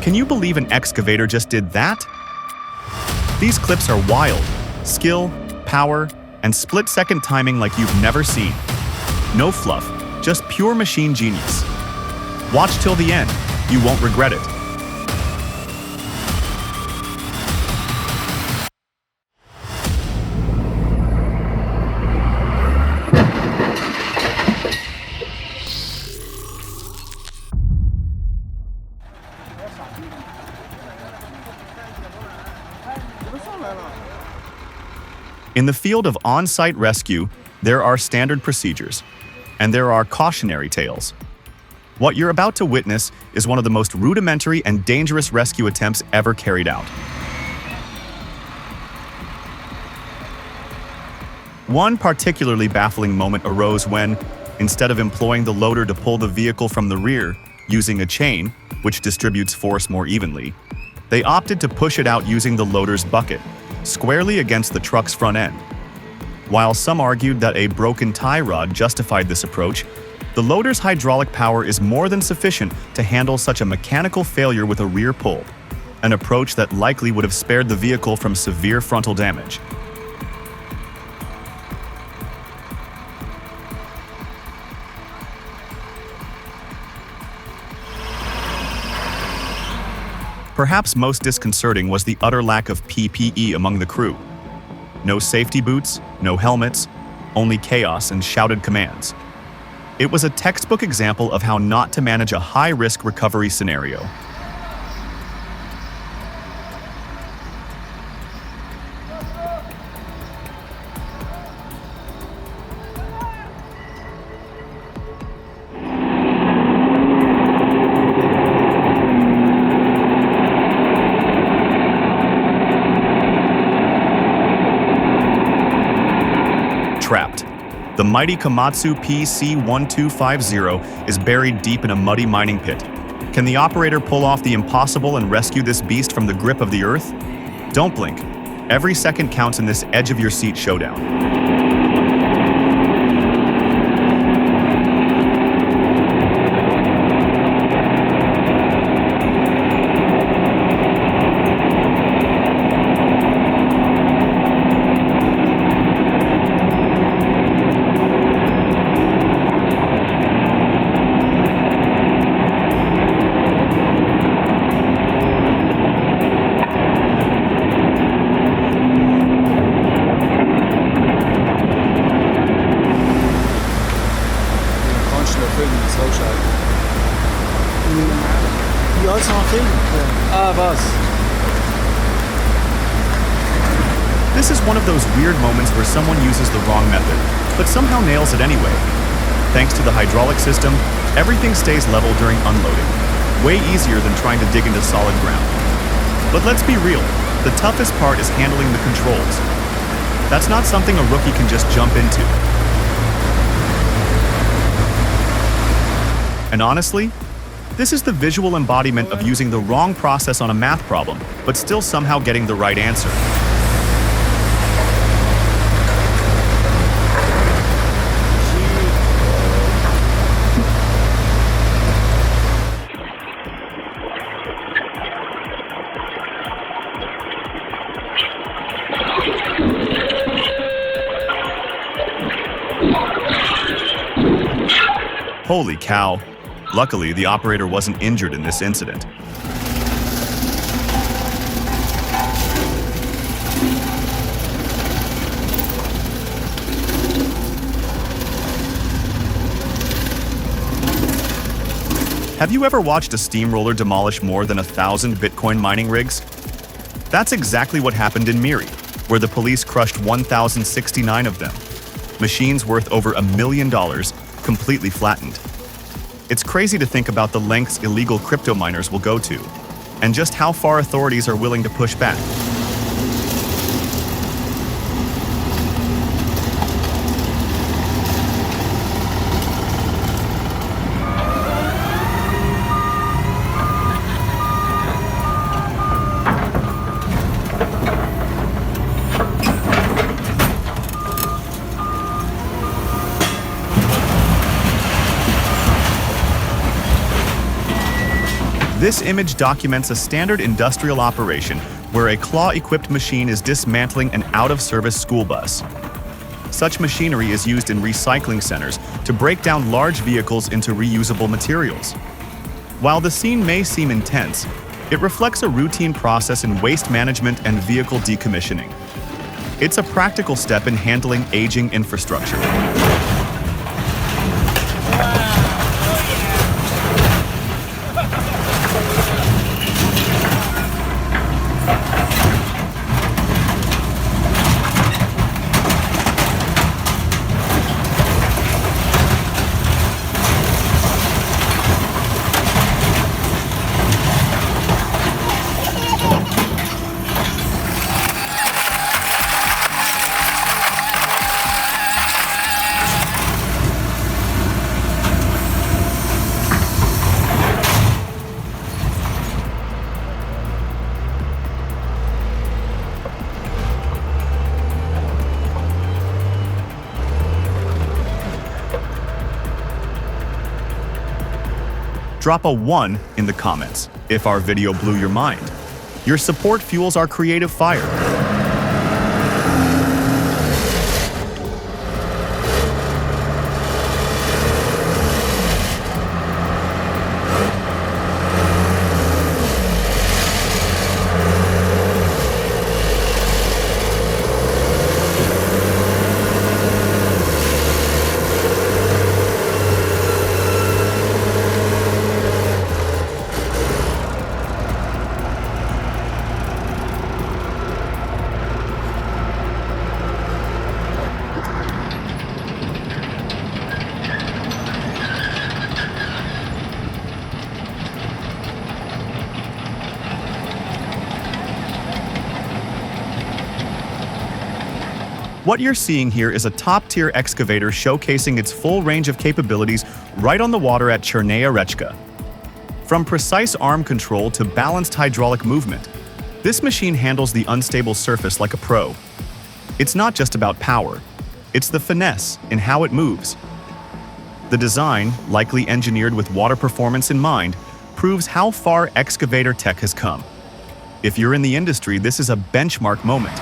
Can you believe an excavator just did that? These clips are wild. Skill, power, and split-second timing like you've never seen. No fluff, just pure machine genius. Watch till the end. You won't regret it. In the field of on-site rescue, there are standard procedures, and there are cautionary tales. What you're about to witness is one of the most rudimentary and dangerous rescue attempts ever carried out. One particularly baffling moment arose when, instead of employing the loader to pull the vehicle from the rear using a chain, which distributes force more evenly, they opted to push it out using the loader's bucket, squarely against the truck's front end. While some argued that a broken tie rod justified this approach, the loader's hydraulic power is more than sufficient to handle such a mechanical failure with a rear pull, an approach that likely would have spared the vehicle from severe frontal damage. Perhaps most disconcerting was the utter lack of PPE among the crew. No safety boots, no helmets, only chaos and shouted commands. It was a textbook example of how not to manage a high-risk recovery scenario. Trapped. The mighty Komatsu PC-1250 is buried deep in a muddy mining pit. Can the operator pull off the impossible and rescue this beast from the grip of the earth? Don't blink. Every second counts in this edge-of-your-seat showdown. This is one of those weird moments where someone uses the wrong method, but somehow nails it anyway. Thanks to the hydraulic system, everything stays level during unloading. Way easier than trying to dig into solid ground. But let's be real, the toughest part is handling the controls. That's not something a rookie can just jump into. And honestly, this is the visual embodiment of using the wrong process on a math problem, but still somehow getting the right answer. Holy cow. Luckily, the operator wasn't injured in this incident. Have you ever watched a steamroller demolish more than 1,000 Bitcoin mining rigs? That's exactly what happened in Miri, where the police crushed 1,069 of them. Machines worth over $1 million, completely flattened. It's crazy to think about the lengths illegal crypto miners will go to, and just how far authorities are willing to push back. This image documents a standard industrial operation where a claw-equipped machine is dismantling an out-of-service school bus. Such machinery is used in recycling centers to break down large vehicles into reusable materials. While the scene may seem intense, it reflects a routine process in waste management and vehicle decommissioning. It's a practical step in handling aging infrastructure. Drop a 1 in the comments if our video blew your mind. Your support fuels our creative fire. What you're seeing here is a top-tier excavator showcasing its full range of capabilities right on the water at Chernaya Rechka. From precise arm control to balanced hydraulic movement, this machine handles the unstable surface like a pro. It's not just about power, it's the finesse in how it moves. The design, likely engineered with water performance in mind, proves how far Excavator tech has come. If you're in the industry, this is a benchmark moment.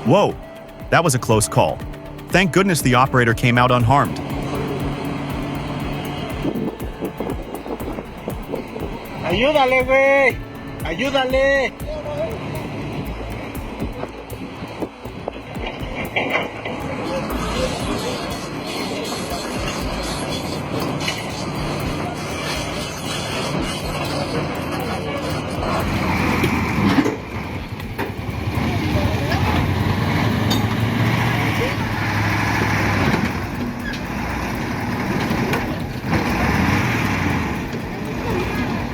Whoa, that was a close call. Thank goodness the operator came out unharmed. Ayúdale, güey. Ayúdale.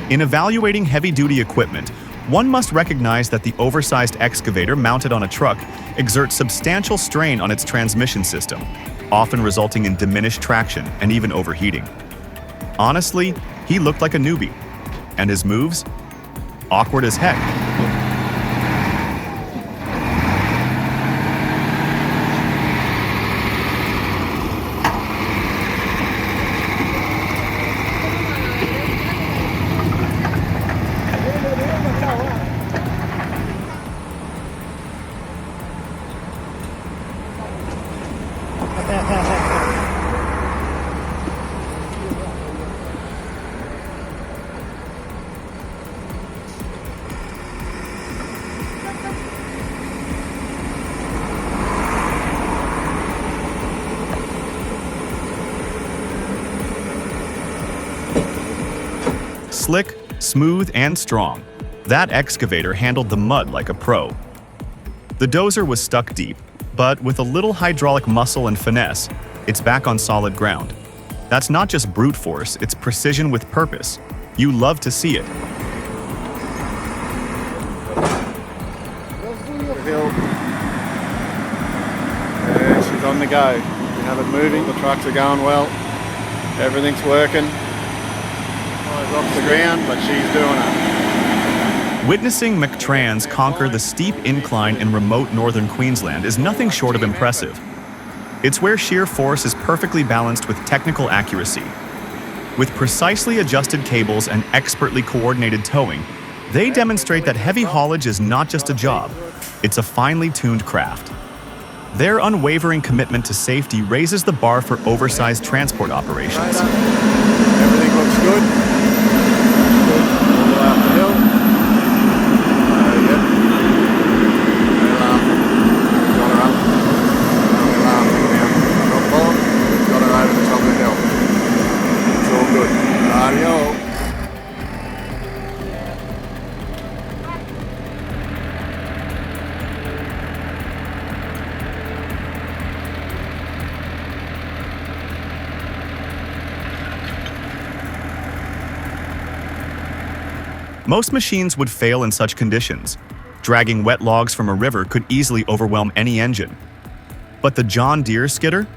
In evaluating heavy-duty equipment, one must recognize that the oversized excavator mounted on a truck exerts substantial strain on its transmission system, often resulting in diminished traction and even overheating. Honestly, he looked like a newbie. And his moves? Awkward as heck. Slick, smooth, and strong, that excavator handled the mud like a pro. The dozer was stuck deep, but with a little hydraulic muscle and finesse, it's back on solid ground. That's not just brute force, it's precision with purpose. You love to see it. Yeah, she's on the go. We have it moving, the trucks are going well. Everything's working. Flies off the ground, but she's doing it. Witnessing McTrans conquer the steep incline in remote northern Queensland is nothing short of impressive. It's where shear force is perfectly balanced with technical accuracy. With precisely adjusted cables and expertly coordinated towing, they demonstrate that heavy haulage is not just a job, it's a finely tuned craft. Their unwavering commitment to safety raises the bar for oversized transport operations. Everything looks good. All up the hill. Yep. Got her up. We're laughing now. Not fallen. Got her over the top of the hill. It's all good. Radio. Most machines would fail in such conditions. Dragging wet logs from a river could easily overwhelm any engine. But the John Deere skidder?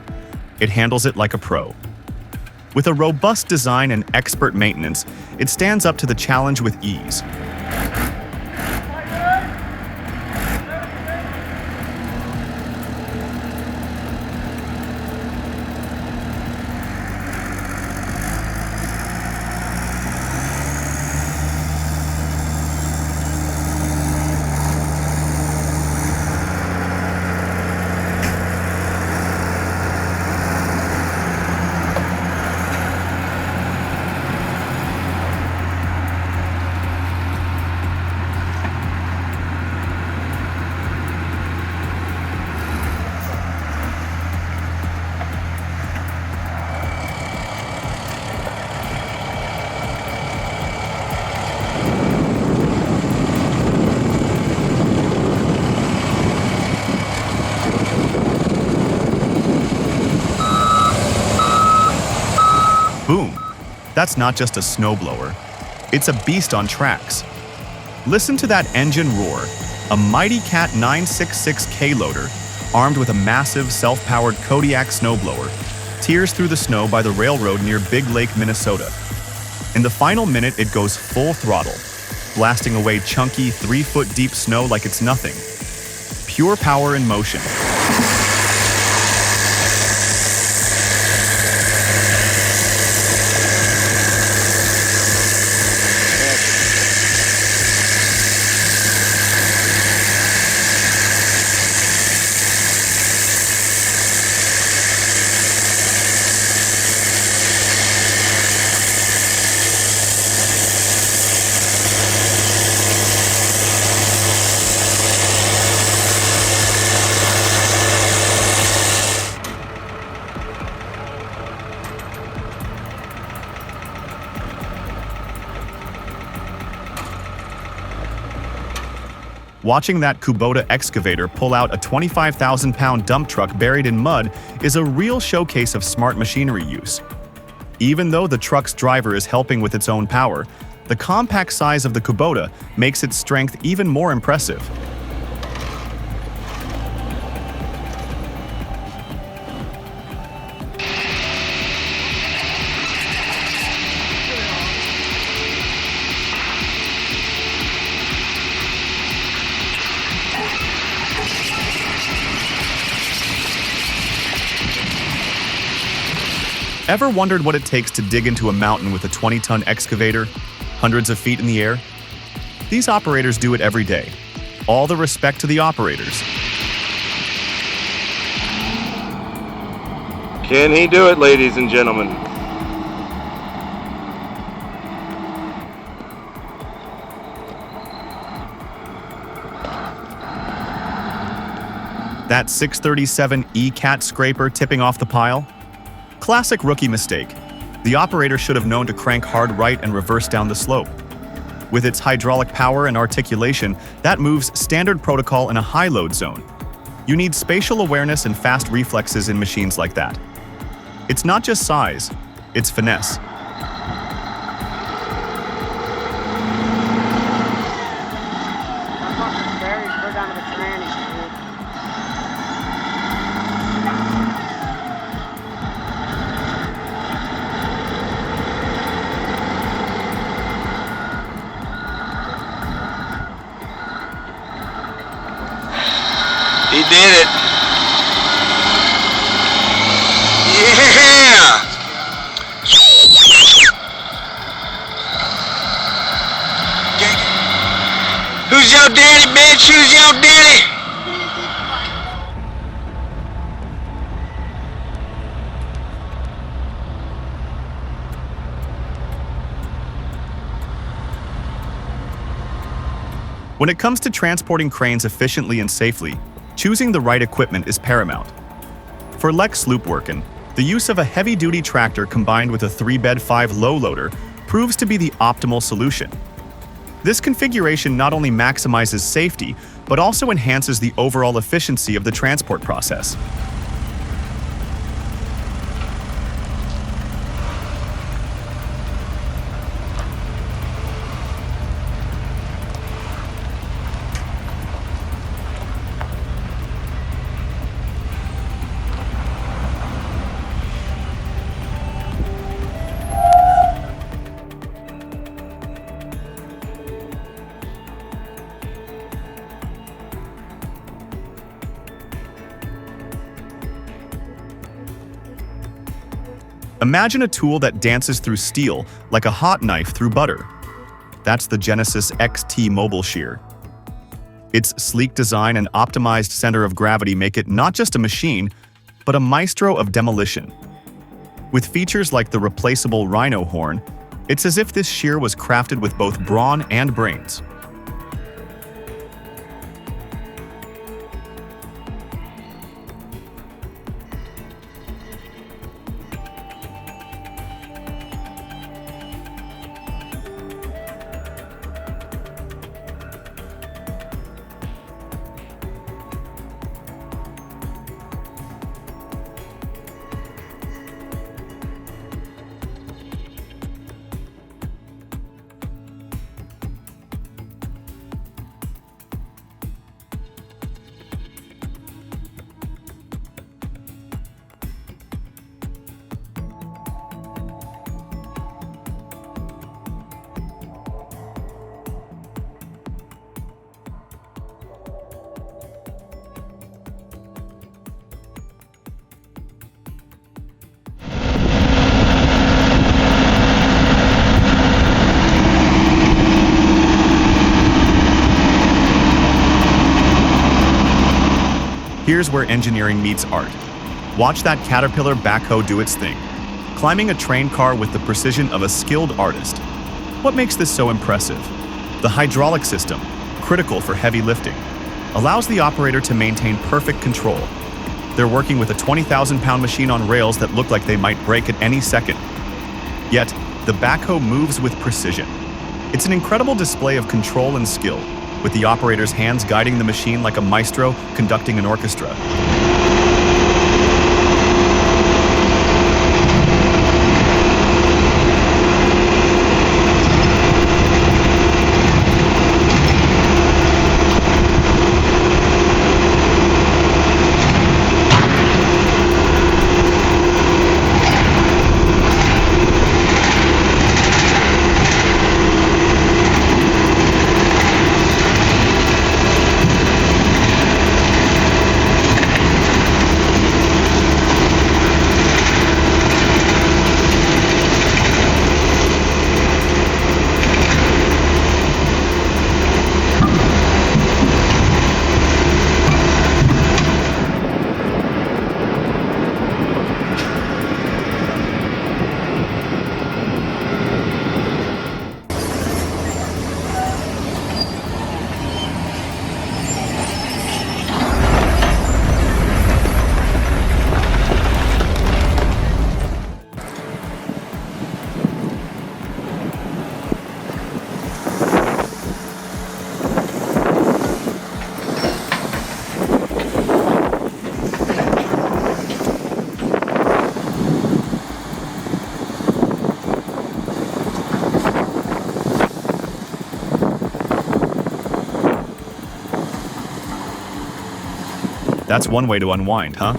It handles it like a pro. With a robust design and expert maintenance, it stands up to the challenge with ease. Boom! That's not just a snowblower. It's a beast on tracks. Listen to that engine roar. A mighty Cat 966K loader, armed with a massive self-powered Kodiak snowblower, tears through the snow by the railroad near Big Lake, Minnesota. In the final minute, it goes full throttle, blasting away chunky 3-foot deep snow like it's nothing. Pure power in motion. Watching that Kubota excavator pull out a 25,000-pound dump truck buried in mud is a real showcase of smart machinery use. Even though the truck's driver is helping with its own power, the compact size of the Kubota makes its strength even more impressive. Ever wondered what it takes to dig into a mountain with a 20-ton excavator, hundreds of feet in the air? These operators do it every day. All the respect to the operators. Can he do it, ladies and gentlemen? That 637E cat scraper tipping off the pile? Classic rookie mistake. The operator should have known to crank hard right and reverse down the slope. With its hydraulic power and articulation, that moves standard protocol in a high-load zone. You need spatial awareness and fast reflexes in machines like that. It's not just size, it's finesse. He did it. Yeah! Who's your daddy, bitch? Who's your daddy? When it comes to transporting cranes efficiently and safely, choosing the right equipment is paramount. For Lex loop working, the use of a heavy-duty tractor combined with a 3-bed 5 low loader proves to be the optimal solution. This configuration not only maximizes safety, but also enhances the overall efficiency of the transport process. Imagine a tool that dances through steel like a hot knife through butter. That's the Genesis XT Mobile Shear. Its sleek design and optimized center of gravity make it not just a machine, but a maestro of demolition. With features like the replaceable rhino horn, it's as if this shear was crafted with both brawn and brains. Here's where engineering meets art. Watch that Caterpillar backhoe do its thing, climbing a train car with the precision of a skilled artist. What makes this so impressive? The hydraulic system, critical for heavy lifting, allows the operator to maintain perfect control. They're working with a 20,000-pound machine on rails that look like they might break at any second. Yet, the backhoe moves with precision. It's an incredible display of control and skill, with the operator's hands guiding the machine like a maestro conducting an orchestra. That's one way to unwind, huh?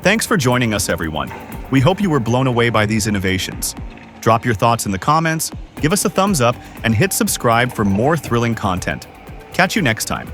Thanks for joining us, everyone. We hope you were blown away by these innovations. Drop your thoughts in the comments, give us a thumbs up, and hit subscribe for more thrilling content. Catch you next time.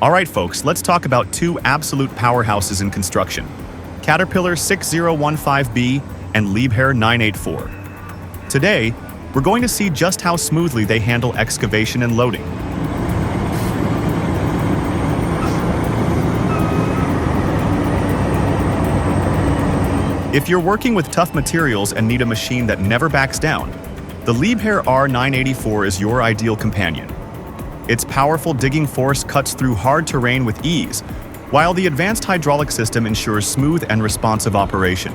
All right, folks, let's talk about two absolute powerhouses in construction: Caterpillar 6015B and Liebherr 984. Today, we're going to see just how smoothly they handle excavation and loading. If you're working with tough materials and need a machine that never backs down, the Liebherr R984 is your ideal companion. Its powerful digging force cuts through hard terrain with ease, while the advanced hydraulic system ensures smooth and responsive operation.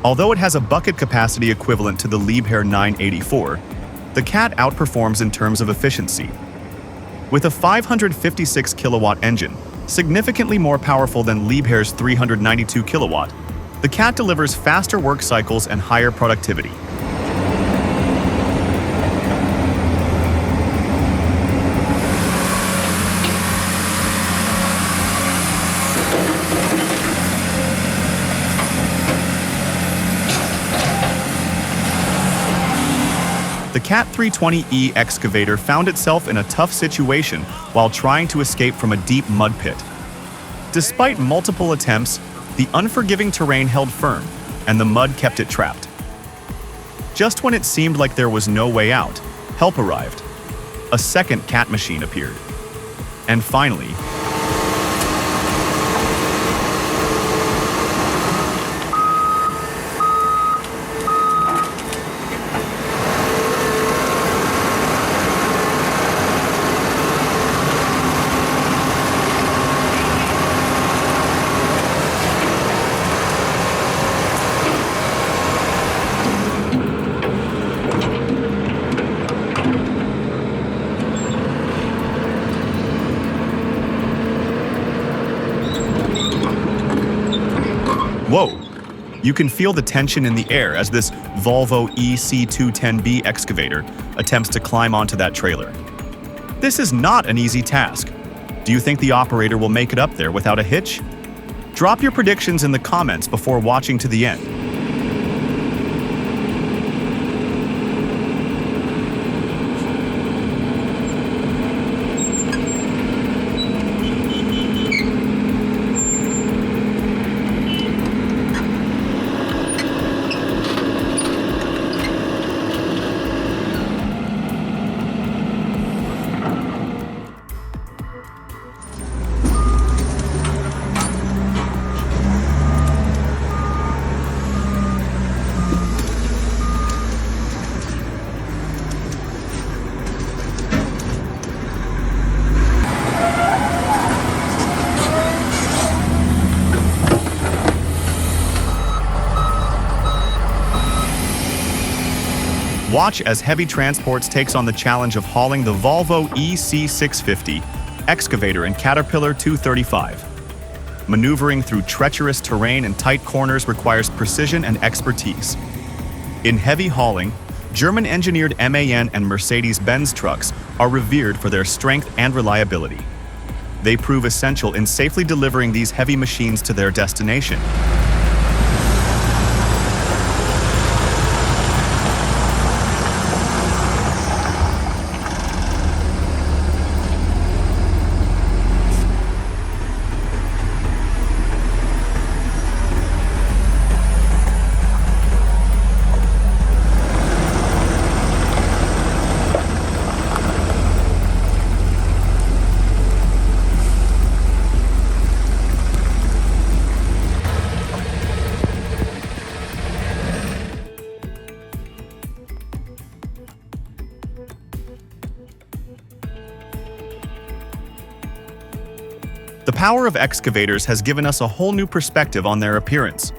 Although it has a bucket capacity equivalent to the Liebherr 984, the CAT outperforms in terms of efficiency. With a 556 kilowatt engine, significantly more powerful than Liebherr's 392 kilowatt, the CAT delivers faster work cycles and higher productivity. The CAT 320E excavator found itself in a tough situation while trying to escape from a deep mud pit. Despite multiple attempts, the unforgiving terrain held firm, and the mud kept it trapped. Just when it seemed like there was no way out, help arrived. A second CAT machine appeared. And finally, whoa! You can feel the tension in the air as this Volvo EC210B excavator attempts to climb onto that trailer. This is not an easy task. Do you think the operator will make it up there without a hitch? Drop your predictions in the comments before watching to the end. Watch as Heavy Transports takes on the challenge of hauling the Volvo EC650 excavator and Caterpillar 235. Maneuvering through treacherous terrain and tight corners requires precision and expertise. In heavy hauling, German-engineered MAN and Mercedes-Benz trucks are revered for their strength and reliability. They prove essential in safely delivering these heavy machines to their destination. The power of excavators has given us a whole new perspective on their appearance.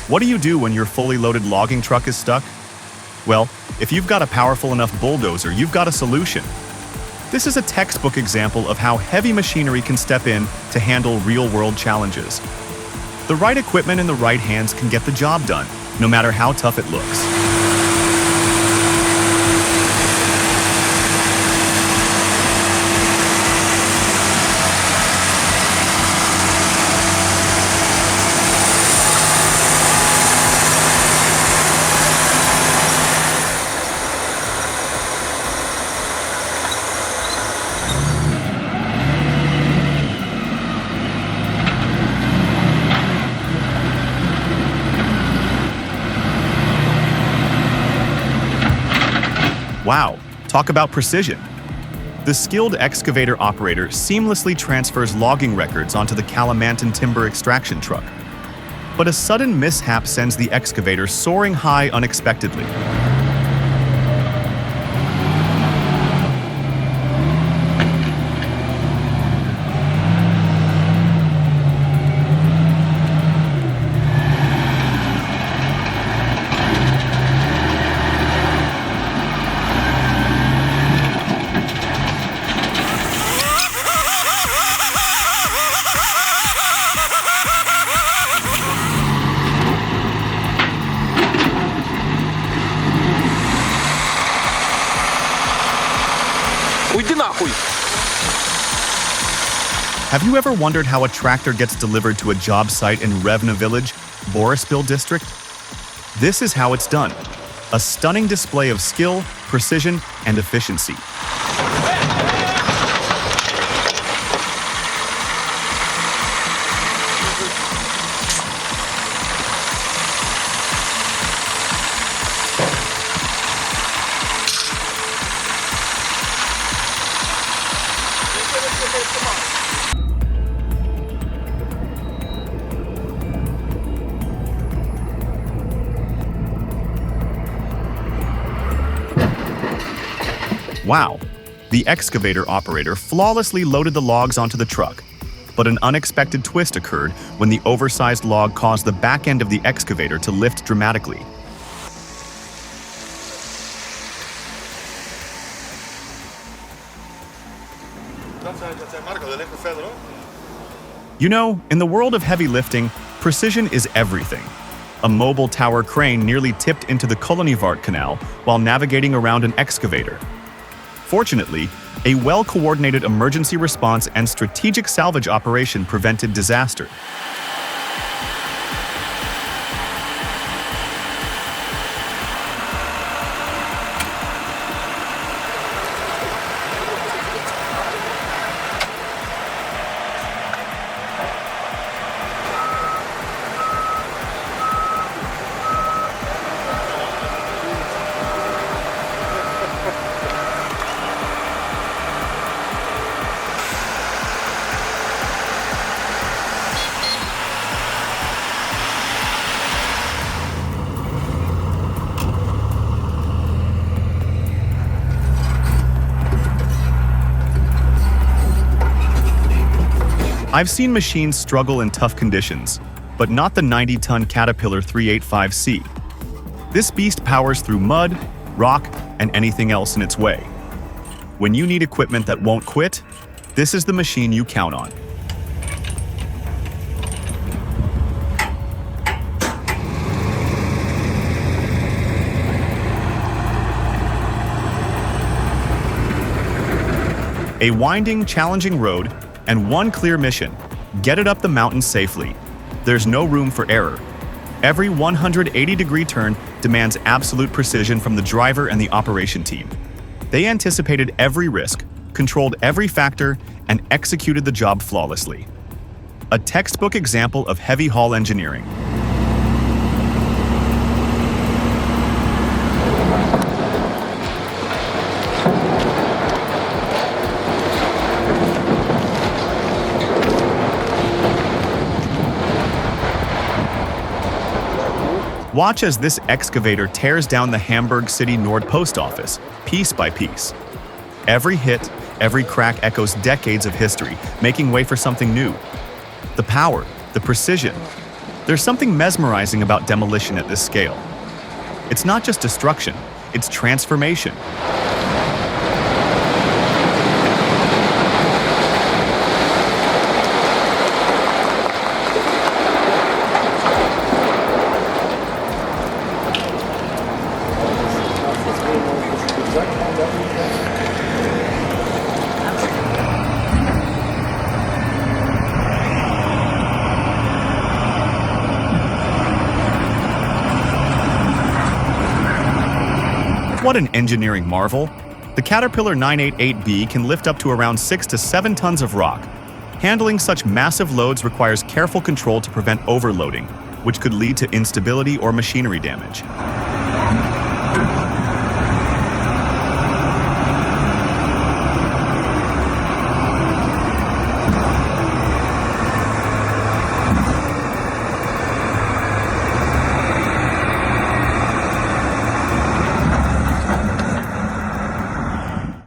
What do you do when your fully loaded logging truck is stuck? Well, if you've got a powerful enough bulldozer, you've got a solution. This is a textbook example of how heavy machinery can step in to handle real-world challenges. The right equipment in the right hands can get the job done, no matter how tough it looks. Wow, talk about precision. The skilled excavator operator seamlessly transfers logging records onto the Kalimantan timber extraction truck. But a sudden mishap sends the excavator soaring high unexpectedly. Have you ever wondered how a tractor gets delivered to a job site in Revna village, Borisbil district? This is how it's done. A stunning display of skill, precision, and efficiency. Wow, the excavator operator flawlessly loaded the logs onto the truck. But an unexpected twist occurred when the oversized log caused the back end of the excavator to lift dramatically. You know, in the world of heavy lifting, precision is everything. A mobile tower crane nearly tipped into the Kolonivart Canal while navigating around an excavator. Fortunately, a well-coordinated emergency response and strategic salvage operation prevented disaster. I've seen machines struggle in tough conditions, but not the 90-ton Caterpillar 385C. This beast powers through mud, rock, and anything else in its way. When you need equipment that won't quit, this is the machine you count on. A winding, challenging road, and one clear mission: get it up the mountain safely. There's no room for error. Every 180-degree turn demands absolute precision from the driver and the operation team. They anticipated every risk, controlled every factor, and executed the job flawlessly. A textbook example of heavy haul engineering. Watch as this excavator tears down the Hamburg City Nord post office, piece by piece. Every hit, every crack echoes decades of history, making way for something new. The power, the precision. There's something mesmerizing about demolition at this scale. It's not just destruction, it's transformation. What an engineering marvel! The Caterpillar 988B can lift up to around 6 to 7 tons of rock. Handling such massive loads requires careful control to prevent overloading, which could lead to instability or machinery damage.